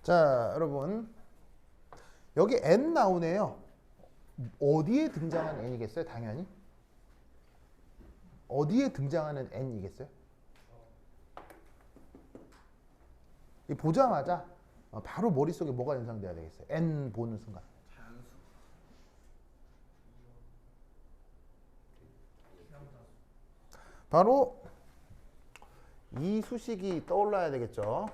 자, 여러분. 여기 n 나오네요. 어디에 등장하는 n이겠어요? 당연히. 어디에 등장하는 n이겠어요? 이 보자마자 바로 머릿속에 뭐가 연상돼야 되겠어요? n 보는 순간. 바로 이 수식이 떠올라야 되겠죠.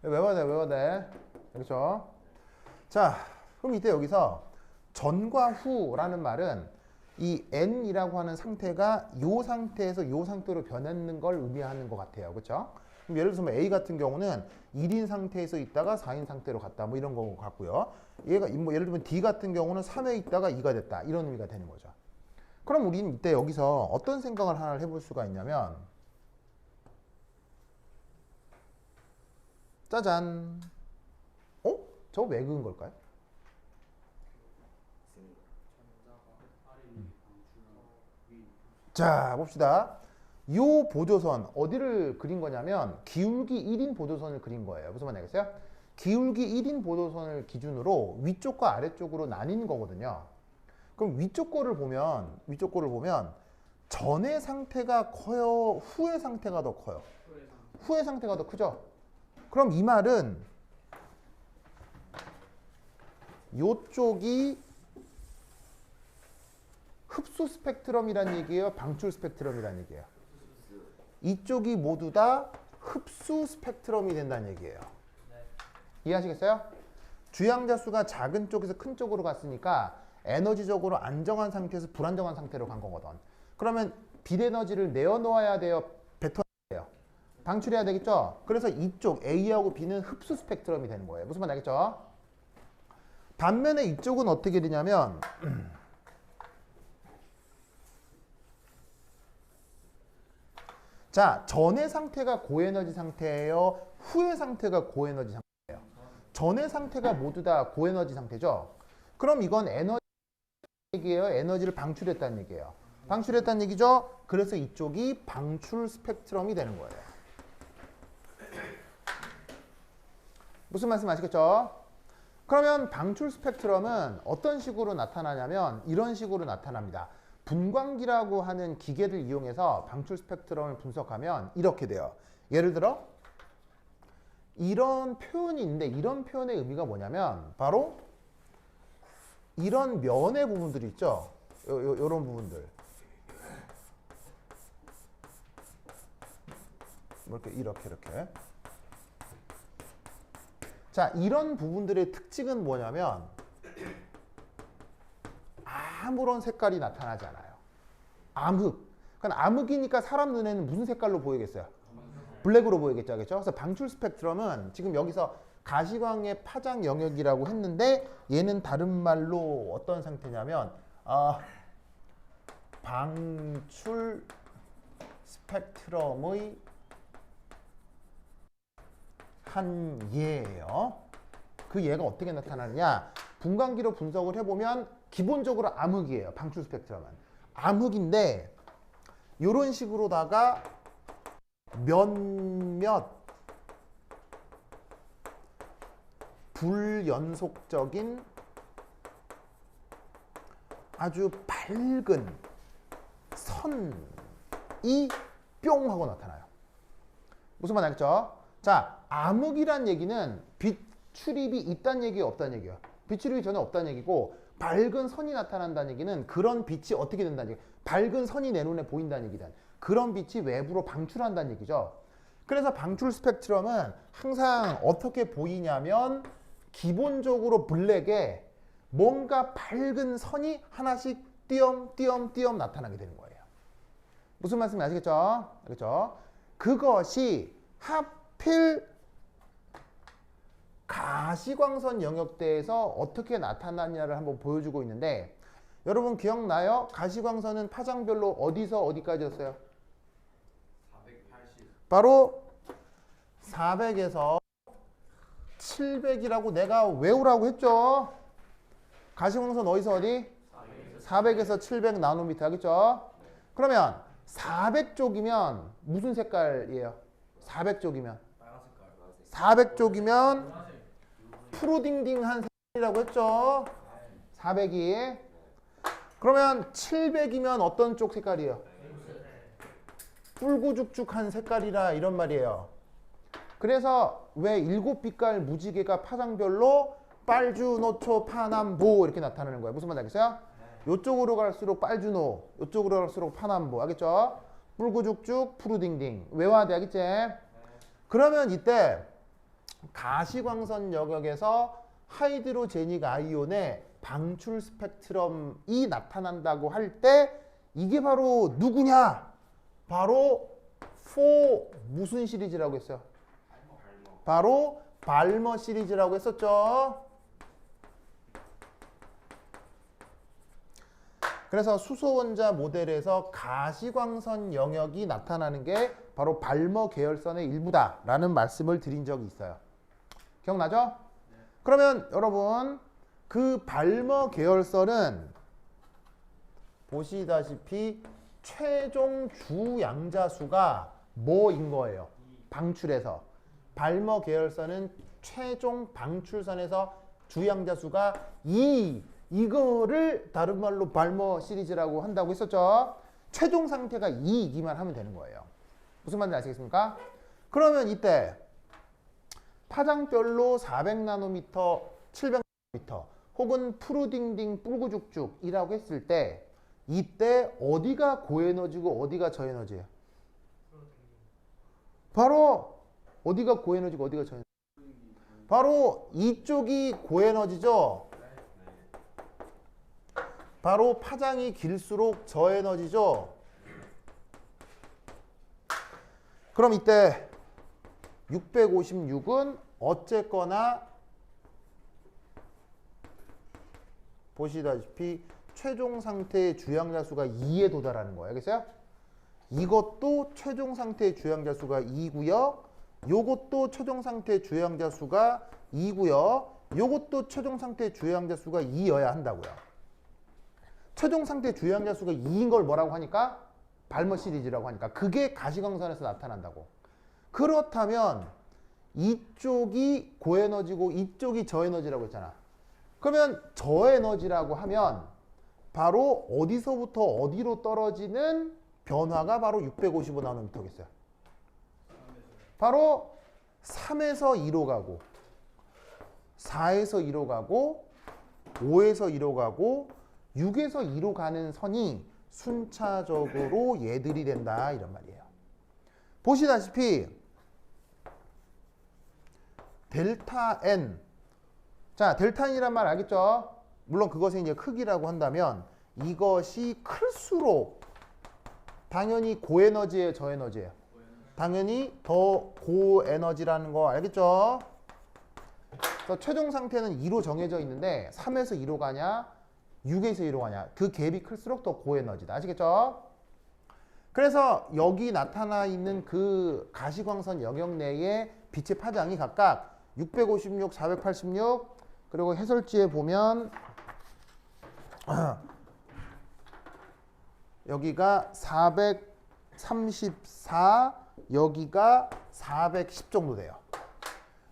외워야 돼, 외워야 돼. 그렇죠? 자, 그럼 이때 여기서 전과 후라는 말은 이 n이라고 하는 상태가 요 상태에서 요 상태로 변했는 걸 의미하는 것 같아요. 그렇죠? 그럼 예를 들어서 A 같은 경우는 1인 상태에서 있다가 4인 상태로 갔다. 뭐 이런 거 같고요. 얘가 뭐 예를 들면 D 같은 경우는 3에 있다가 2가 됐다. 이런 의미가 되는 거죠. 그럼 우리는 이때 여기서 어떤 생각을 하나를 해볼 수가 있냐면 짜잔. 저거 왜 그은 걸까요? 자, 봅시다. 요 보조선 어디를 그린 거냐면 기울기 1인 보조선을 그린 거예요. 무슨 말인지 알겠어요? 기울기 1인 보조선을 기준으로 위쪽과 아래쪽으로 나뉜 거거든요. 그럼 위쪽 거를 보면 전의 상태가 커요? 후의 상태가 더 커요? 후의 상태가 더 크죠? 그럼 이 말은 요쪽이 흡수 스펙트럼이란 얘기예요? 방출 스펙트럼이란 얘기예요? 이쪽이 모두 다 흡수 스펙트럼이 된다는 얘기예요. 이해하시겠어요? 주양자 수가 작은 쪽에서 큰 쪽으로 갔으니까 에너지적으로 안정한 상태에서 불안정한 상태로 간 거거든. 그러면 빛에너지를 내어놓아야 돼요? 뱉어야 돼요? 방출해야 되겠죠? 그래서 이쪽 A하고 B는 흡수 스펙트럼이 되는 거예요. 무슨 말인지 알겠죠? 반면에 이쪽은 어떻게 되냐면 자, 전의 상태가 고에너지 상태예요? 후의 상태가 고에너지 상태예요? 전의 상태가 모두 다 고에너지 상태죠? 그럼 이건 에너지 얘기예요? 에너지를 방출했다는 얘기예요? 방출했다는 얘기죠? 그래서 이쪽이 방출 스펙트럼이 되는 거예요. 무슨 말씀 아시겠죠? 그러면 방출 스펙트럼은 어떤 식으로 나타나냐면 이런 식으로 나타납니다. 분광기라고 하는 기계를 이용해서 방출 스펙트럼을 분석하면 이렇게 돼요. 예를 들어 이런 표현이 있는데 이런 표현의 의미가 뭐냐면 바로 이런 면의 부분들이 있죠. 요런 부분들. 이렇게. 자, 이런 부분들의 특징은 뭐냐면 아무런 색깔이 나타나지 않아요. 암흑. 그러니까 암흑이니까 사람 눈에는 무슨 색깔로 보이겠어요? 블랙으로 보이겠죠. 그렇죠? 그래서 방출 스펙트럼은 지금 여기서 가시광의 파장 영역이라고 했는데 얘는 다른 말로 어떤 상태냐면 방출 스펙트럼의 한 예예요. 그 예가 어떻게 나타나느냐? 분광기로 분석을 해보면 기본적으로 암흑이에요. 방출 스펙트럼은. 암흑인데 이런 식으로다가 몇몇 불연속적인 아주 밝은 선이 뿅 하고 나타나요. 무슨 말 알겠죠? 자, 암흑이란 얘기는 빛 출입이 있다는 얘기예요? 없다는 얘기예요? 빛 출입이 전혀 없다는 얘기고 밝은 선이 나타난다는 얘기는 그런 빛이 어떻게 된다는 얘기예요? 밝은 선이 내 눈에 보인다는 얘기다. 그런 빛이 외부로 방출한다는 얘기죠. 그래서 방출 스펙트럼은 항상 어떻게 보이냐면 기본적으로 블랙에 뭔가 밝은 선이 하나씩 띄엄띄엄 나타나게 되는 거예요. 무슨 말씀인지 아시겠죠? 그렇죠? 그것이 하필 가시광선 영역대에서 어떻게 나타나냐를 한번 보여주고 있는데 여러분 기억나요? 가시광선은 파장별로 어디서 어디까지였어요? 480. 바로 400에서 700이라고 내가 외우라고 했죠? 가시광선 어디서 어디? 400에서 700 나노미터 하겠죠? 그러면 400쪽이면 무슨 색깔이에요? 400쪽이면 빨간 색깔. 400쪽이면 푸르딩딩한 색이라고 했죠. 400이. 그러면 700이면 어떤 쪽 색깔이에요? 붉고죽죽한 색깔이라 이런 말이에요. 그래서 왜 7빛깔 무지개가 파장별로 빨주, 노초, 파남보 이렇게 나타나는 거예요. 무슨 말인지 알겠어요? 이쪽으로 갈수록 빨주노, 이쪽으로 갈수록 파남보. 알겠죠? 붉고죽죽, 푸르딩딩. 외워야 돼. 알겠지? 그러면 이때 가시광선 영역에서 하이드로제닉 아이온의 방출 스펙트럼이 나타난다고 할 때 이게 바로 누구냐? 바로 4 무슨 시리즈라고 했어요? 바로 발머 시리즈라고 했었죠. 그래서 수소원자 모델에서 가시광선 영역이 나타나는 게 바로 발머 계열선의 일부다라는 말씀을 드린 적이 있어요. 기억나죠? 그러면 여러분 그 발머 계열선은 보시다시피 최종 주양자수가 뭐인 거예요? 방출해서. 발머 계열선은 최종 방출선에서 주양자수가 2. 이거를 다른 말로 발머 시리즈라고 한다고 했었죠. 최종 상태가 2이기만 하면 되는 거예요. 무슨 말인지 아시겠습니까? 그러면 이때 파장별로 400나노미터, 700나노미터 혹은 푸르딩딩 뿔구죽죽이라고 했을 때 이때 어디가 고에너지고 어디가 저에너지예요? 바로 어디가 고에너지고 어디가 저에너지? 바로 이쪽이 고에너지죠. 바로 파장이 길수록 저에너지죠. 그럼 이때 656은 어쨌거나 보시다시피 최종 상태의 주양자수가 2에 도달하는 거예요. 알겠어요? 이것도 최종 상태의 주양자수가 2고요. 요것도 최종 상태의 주양자수가 2고요. 요것도 최종 상태의 주양자수가 2여야 한다고요. 최종 상태의 주양자수가 2인 걸 뭐라고 하니까? 발머 시리즈라고 하니까. 그게 가시광선에서 나타난다고. 그렇다면 이쪽이 고에너지고 이쪽이 저에너지라고 했잖아. 그러면 저에너지라고 하면 바로 어디서부터 어디로 떨어지는 변화가 바로 655나노미터겠어요. 바로 3에서 2로 가고 4에서 2로 가고 5에서 2로 가고 6에서 2로 가는 선이 순차적으로 얘들이 된다 이런 말이에요. 보시다시피 델타 N. 자, 델타 N이란 말 알겠죠? 물론 그것의 이제 크기라고 한다면 이것이 클수록 당연히 고에너지예요, 저에너지예요? 당연히 더 고에너지라는 거 알겠죠? 그래서 최종 상태는 2로 정해져 있는데 3에서 2로 가냐 6에서 2로 가냐 그 갭이 클수록 더 고에너지다. 아시겠죠? 그래서 여기 나타나 있는 그 가시광선 영역 내의 빛의 파장이 각각 656, 486 그리고 해설지에 보면 여기가 434 여기가 410 정도 돼요.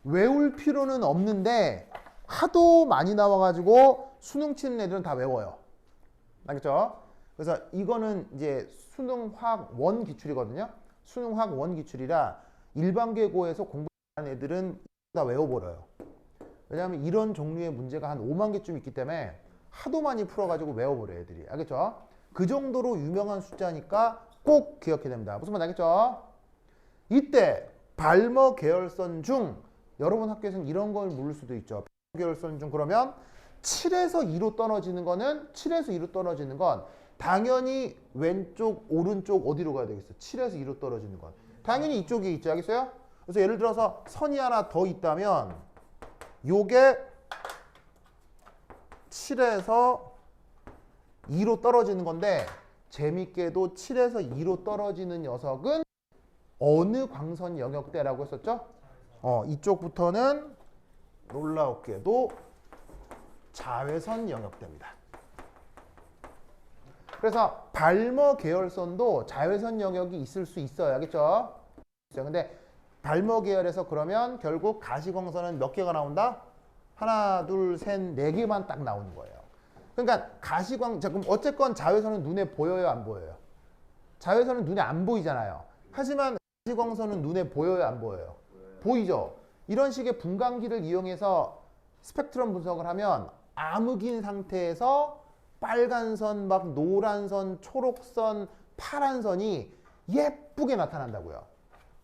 외울 필요는 없는데 하도 많이 나와가지고 수능 치는 애들은 다 외워요. 알겠죠? 그래서 이거는 이제 수능화학 원 기출이거든요. 수능화학 원 기출이라 일반계고에서 공부하는 애들은 다 외워버려요. 왜냐하면 이런 종류의 문제가 한 5만 개쯤 있기 때문에 하도 많이 풀어가지고 외워버려요, 애들이. 알겠죠? 그 정도로 유명한 숫자니까 꼭 기억해야 됩니다. 무슨 말 알겠죠? 이때 발머 계열선 중 여러분 학교에서는 이런 걸 물을 수도 있죠. 발머 계열선 중 그러면 7에서 2로 떨어지는 거는 7에서 2로 떨어지는 건 당연히 왼쪽, 오른쪽 어디로 가야 되겠어? 7에서 2로 떨어지는 건 당연히 이쪽에 있죠. 알겠어요? 그래서 예를 들어서 선이 하나 더 있다면 요게 7에서 2로 떨어지는 건데 재밌게도 7에서 2로 떨어지는 녀석은 어느 광선 영역대라고 했었죠? 이쪽부터는 놀라웠게도 자외선 영역대입니다. 그래서 발머 계열선도 자외선 영역이 있을 수 있어요. 알겠죠? 근데 발머 계열에서 그러면 결국 가시광선은 몇 개가 나온다? 하나, 둘, 셋, 네 개만 딱 나오는 거예요. 그러니까 자, 그럼 어쨌건 자외선은 눈에 보여요, 안 보여요? 자외선은 눈에 안 보이잖아요. 하지만 가시광선은 눈에 보여요, 안 보여요? 보이죠? 이런 식의 분광기를 이용해서 스펙트럼 분석을 하면 암흑인 상태에서 빨간 선, 막 노란 선, 초록 선, 파란 선이 예쁘게 나타난다고요.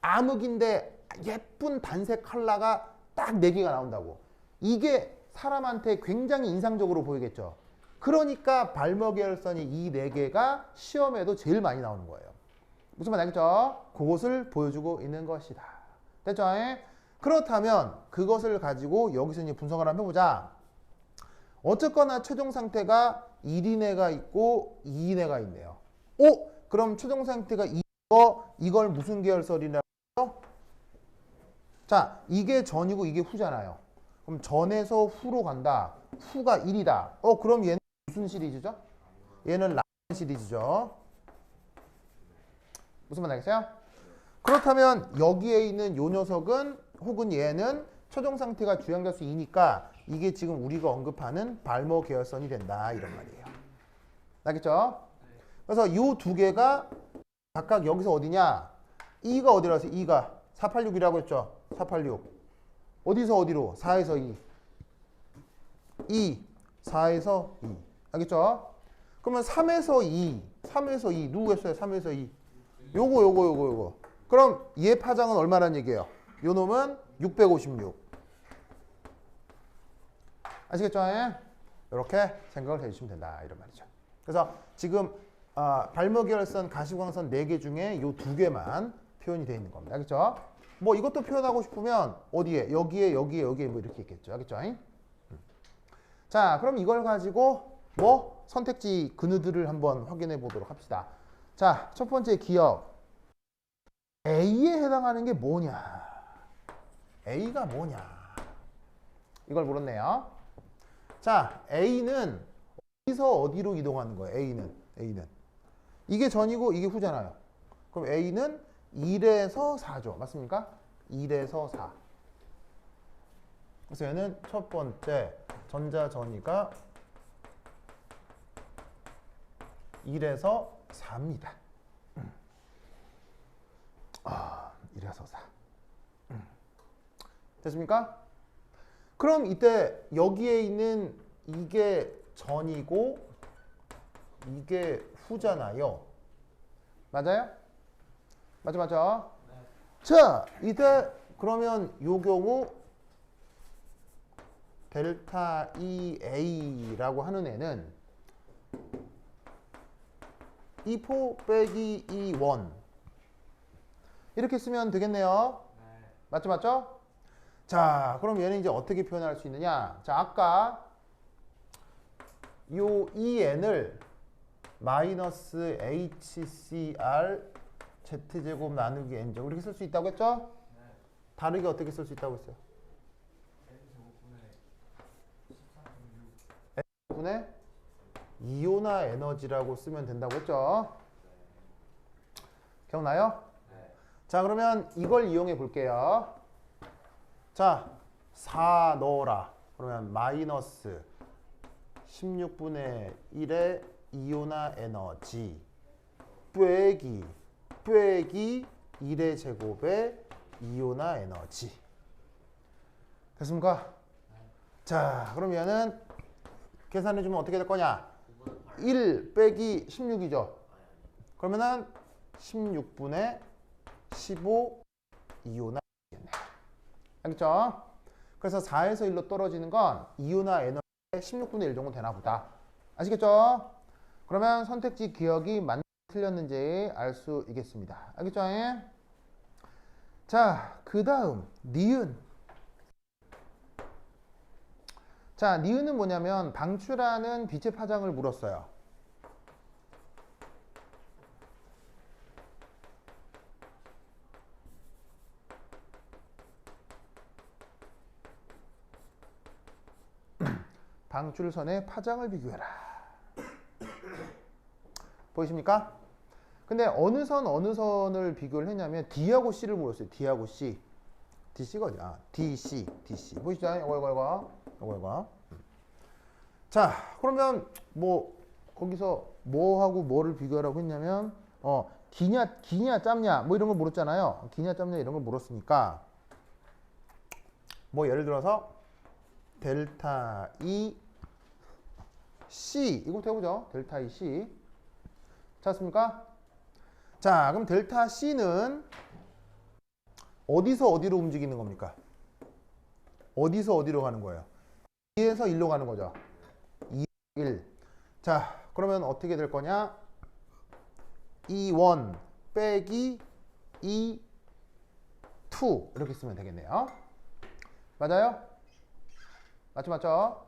암흑인데 예쁜 단색 컬러가 딱 4개가 나온다고. 이게 사람한테 굉장히 인상적으로 보이겠죠. 그러니까 발머 계열선이 이 4개가 시험에도 제일 많이 나오는 거예요. 무슨 말 알겠죠? 그것을 보여주고 있는 것이다. 됐죠? 그렇다면 그것을 가지고 여기서 이제 분석을 한번 해보자. 어쨌거나 최종 상태가 1인애가 있고 2인애가 있네요. 오? 그럼 최종 상태가 이걸 무슨 계열선이라고 해요? 자, 이게 전이고 이게 후잖아요. 그럼 전에서 후로 간다. 후가 1이다. 그럼 얘는 무슨 시리즈죠? 얘는 라인 시리즈죠. 무슨 말 알겠어요? 그렇다면 여기에 있는 요 녀석은 혹은 얘는 최종 상태가 주양자수 2니까 이게 지금 우리가 언급하는 발머 계열선이 된다 이런 말이에요. 알겠죠? 그래서 이 2개가 각각 여기서 어디냐? 2가 어디라서 2가 486이라고 했죠? 486 어디서 어디로? 4에서 2 4에서 2 알겠죠? 그러면 3에서 2 누구 했어요? 3에서 2 요거 그럼 얘 파장은 얼마란 얘기예요? 요 놈은 656 아시겠죠? 이렇게 생각을 해주시면 된다 이런 말이죠. 그래서 지금 발머 계열선 가시광선 4개 중에 요 2개만 표현이 되어 있는 겁니다. 알겠죠? 뭐 이것도 표현하고 싶으면 어디에? 여기에 뭐 이렇게 있겠죠. 알겠죠? 자, 그럼 이걸 가지고 뭐 선택지 근으들을 한번 확인해 보도록 합시다. 자, 첫 번째 기억. A에 해당하는 게 뭐냐? A가 뭐냐? 이걸 물었네요. 자, A는 어디서 어디로 이동하는 거예요? A는. 이게 전이고 이게 후잖아요. 그럼 A는 1에서 4죠. 맞습니까? 1에서 4. 그래서 얘는 첫 번째 전자전이가 1에서 4입니다. 1에서 4. 됐습니까? 그럼 이때 여기에 있는 이게 전이고 이게 후잖아요. 맞아요? 맞죠? 네. 자, 이때 그러면 요 경우 델타 EA라고 하는 애는 E4 빼기 E1 이렇게 쓰면 되겠네요. 네. 맞죠? 자, 그럼 얘는 이제 어떻게 표현할 수 있느냐? 자, 아까 요 EN을 마이너스 HCR Z제곱 나누기 N제곱 이렇게 쓸 수 있다고 했죠? 네. 다르게 어떻게 쓸 수 있다고 했어요? N분의 이온화 에너지라고 쓰면 된다고 했죠? 기억나요? 네. 자, 그러면 이걸 이용해 볼게요. 자, 4 넣어라. 그러면 마이너스 16분의 1의 이온화 에너지 빼기 1의 제곱의 이온화 에너지. 됐습니까? 자, 그러면은 계산해주면 어떻게 될 거냐? 1 빼기 16이죠. 그러면은 16분의 15 이온화 에너지겠네. 알겠죠? 그래서 4에서 1로 떨어지는 건 이온화 에너지의 16분의 1 정도 되나 보다. 아시겠죠? 그러면 선택지 기억이 맞는지 틀렸는지 알 수 있겠습니다. 알겠죠? 자, 그 다음 니은. 자, 니은은 뭐냐면 방출하는 빛의 파장을 물었어요. 방출선의 파장을 비교해라. 보이십니까? 근데 어느 선을 비교를 했냐면 D하고 C를 물었어요. D하고 C. DC가 어디야? DC, DC. 보이시죠? 이거. 자, 그러면 뭐 거기서 뭐하고 뭐를 비교하라고 했냐면 기냐 짧냐 뭐 이런 걸 물었잖아요. 기냐 짧냐 이런 걸 물었으니까 뭐 예를 들어서 델타 E C 이거부터 해보죠. 델타 E C 찾았습니까? 자, 그럼 델타 C는 어디서 어디로 움직이는 겁니까? 어디서 어디로 가는 거예요? 2에서 1로 가는 거죠. 2, 1. 자, 그러면 어떻게 될 거냐? E1 빼기 E2 이렇게 쓰면 되겠네요. 맞아요? 맞죠?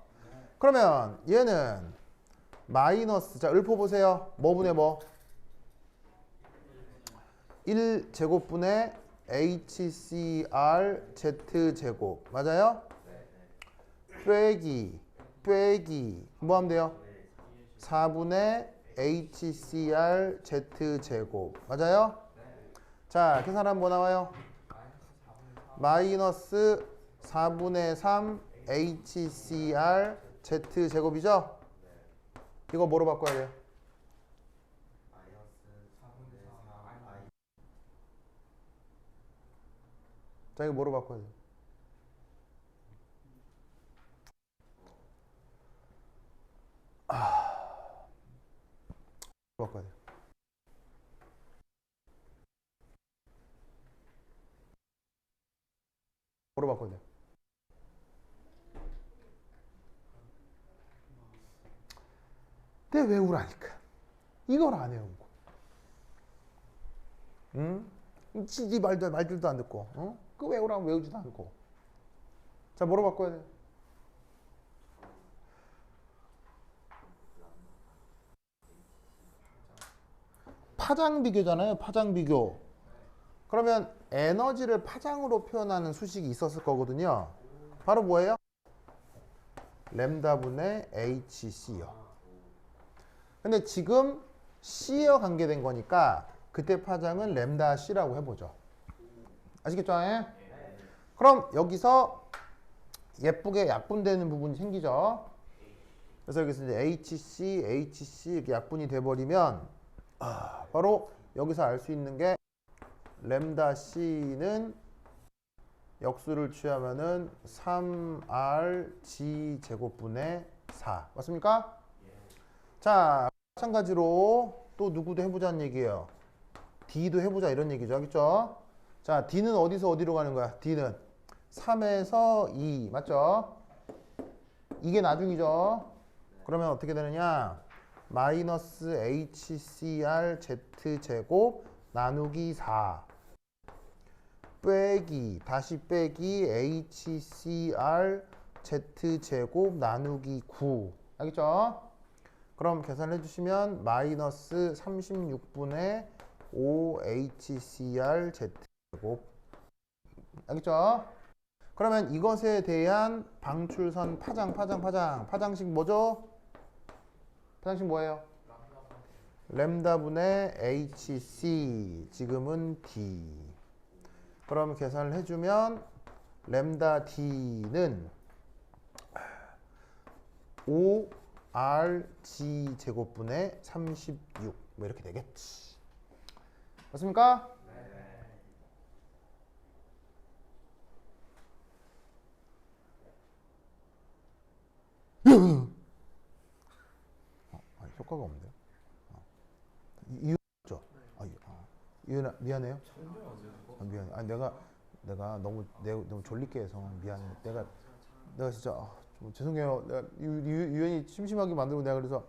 그러면 얘는 마이너스, 자, 읊어 보세요. 뭐 분의 뭐? 1제곱분의 HCR Z제곱. 맞아요? 빼기 뭐 하면 돼요? 4분의 HCR Z제곱. 맞아요? 자, 계산하면 뭐 나와요? 마이너스 4분의 3 HCR Z제곱이죠? 이거 뭐로 바꿔야 돼요? 자, 이거 뭐로 바꿔야 돼요? 바꿔야 돼요. 뭐로 바꿔야 돼요? 내 외우라니까. 이걸 안 외우고. 응? 지 말들도 안 듣고. 응? 그 외우라면 외우지도 않고. 자, 뭐로 바꿔야 돼요? 파장 비교잖아요. 파장 비교. 그러면 에너지를 파장으로 표현하는 수식이 있었을 거거든요. 바로 뭐예요? 램다분의 HC요. 근데 지금 C와 관계된 거니까 그때 파장은 램다 C라고 해보죠. 아시겠죠? 그럼 여기서 예쁘게 약분되는 부분이 생기죠. 그래서 여기서 이제 HC 이렇게 약분이 돼버리면 바로 여기서 알 수 있는 게 램다 C는 역수를 취하면은 3RG 제곱분의 4 맞습니까? 자, 마찬가지로 또 누구도 해보자는 얘기예요. D도 해보자 이런 얘기죠. 알겠죠? 자, D는 어디서 어디로 가는 거야? D는 3에서 2 맞죠? 이게 나중이죠. 그러면 어떻게 되느냐? 마이너스 HCR Z제곱 나누기 4 빼기 다시 빼기 HCR Z제곱 나누기 9 알겠죠? 그럼 계산해 주시면 마이너스 36분의 5HCR Z제곱 알겠죠? 그러면 이것에 대한 방출선 파장식 뭐죠? 파장식 뭐예요? 램다분의 HC 지금은 D 그럼 계산을 해주면 램다 D는 5RG 제곱분의 36 뭐 이렇게 되겠지 맞습니까? 효과가 없는데요? 이유죠? 이유나 미안해요. 미안해. 내가 너무 졸리게 해서 미안해. 내가 진짜 좀 죄송해요. 내가 유연이 심심하게 만들고 내가 그래서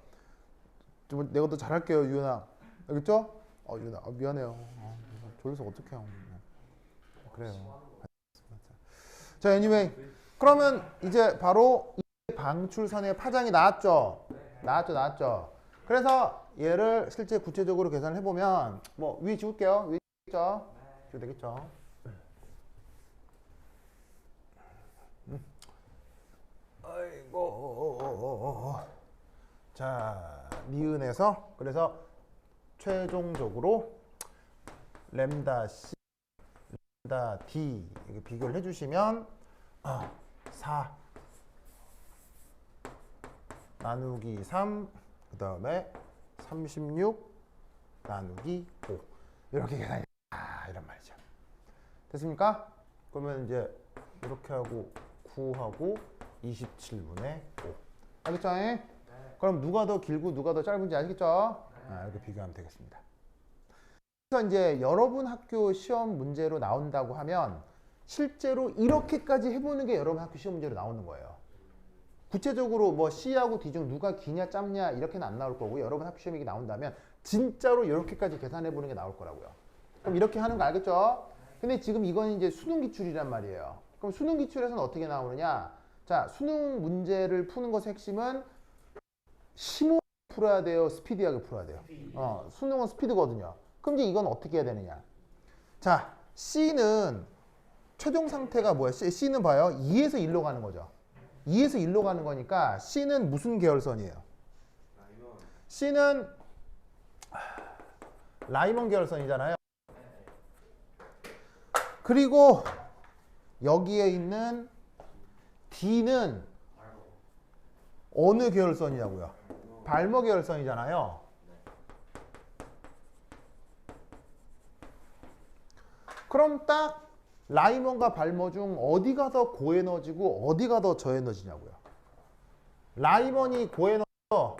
좀 내가 더 잘할게요, 유연아. 알겠죠? 유연아, 미안해요. 졸려서 어떡해요. 그래요. 자, anyway. 그러면 이제 바로 이 방출선의 파장이 나왔죠. 나왔죠. 그래서 얘를 실제 구체적으로 계산을 해보면 뭐 위에 지울게요. 위에 지우죠. 지우면 되겠죠. 아이고. 자, 니은에서 그래서 최종적으로 램다 C, 램다 D 이렇게 비교를 해주시면 4 나누기 3, 그 다음에 36 나누기 5 이렇게 계산이 이런 말이죠. 됐습니까? 그러면 이제 이렇게 하고 9하고 27분의 5 알겠죠? 그럼 누가 더 길고 누가 더 짧은지 아시겠죠? 이렇게 비교하면 되겠습니다. 그래서 이제 여러분 학교 시험 문제로 나온다고 하면 실제로 이렇게까지 해보는 게 여러분 학교 시험 문제로 나오는 거예요. 구체적으로 뭐 C하고 D 중 누가 기냐 짧냐 이렇게는 안 나올 거고 여러분 학교 시험이 나온다면 진짜로 이렇게까지 계산해 보는 게 나올 거라고요. 그럼 이렇게 하는 거 알겠죠? 근데 지금 이건 이제 수능 기출이란 말이에요. 그럼 수능 기출에서는 어떻게 나오느냐? 자, 수능 문제를 푸는 것의 핵심은 심오하게 풀어야 돼요? 스피디하게 풀어야 돼요? 수능은 스피드거든요. 그럼 이제 이건 어떻게 해야 되느냐? 자, C는 최종 상태가 뭐야? C는 봐요. 2에서 1로 가는 거죠. 2에서 1로 가는 거니까 C는 무슨 계열선이에요? C는 라이먼 계열선이잖아요. 그리고 여기에 있는 D는 어느 계열선이냐고요? 발머 계열선이잖아요. 그럼 딱 라이먼과 발머 중 어디가 더 고에너지고 어디가 더 저에너지냐고요. 라이먼이 고에너지죠.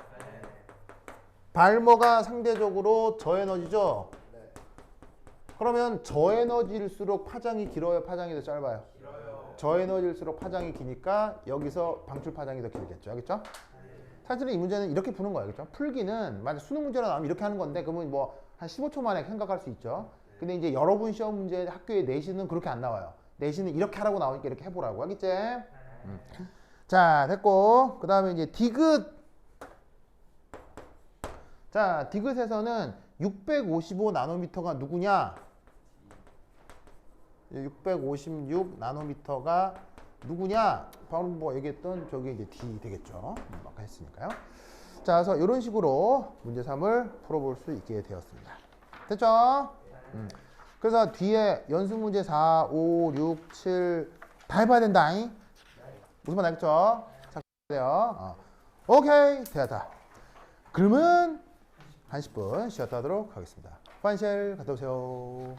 발머가 상대적으로 저에너지죠. 그러면 저에너지일수록 파장이 길어요? 파장이 더 짧아요? 길어요. 저에너지일수록 파장이 기니까 여기서 방출 파장이 더 길겠죠. 알겠죠? 사실은 이 문제는 이렇게 푸는 거예요. 그렇죠? 풀기는 만약 수능 문제로 나오면 이렇게 하는 건데 그러면 뭐 한 15초 만에 생각할 수 있죠. 근데 이제 여러분 시험 문제 학교의 내신은 그렇게 안 나와요. 내신은 이렇게 하라고 나오니까 이렇게 해보라고. 알겠지? 자, 됐고. 그 다음에 이제 디귿. 자, 디귿에서는 655 나노미터가 누구냐? 656 나노미터가 누구냐? 방금 뭐 얘기했던 저게 이제 D 되겠죠. 아까 했으니까요. 자, 그래서 이런 식으로 문제 3을 풀어볼 수 있게 되었습니다. 됐죠? 그래서 뒤에 연습 문제 4, 5, 6, 7 다 해봐야 된다. 무슨 말 알겠죠? 자, 돼요. 오케이, 됐다. 그러면 10분 쉬었다 하도록 하겠습니다. 파인셀 갔다 오세요.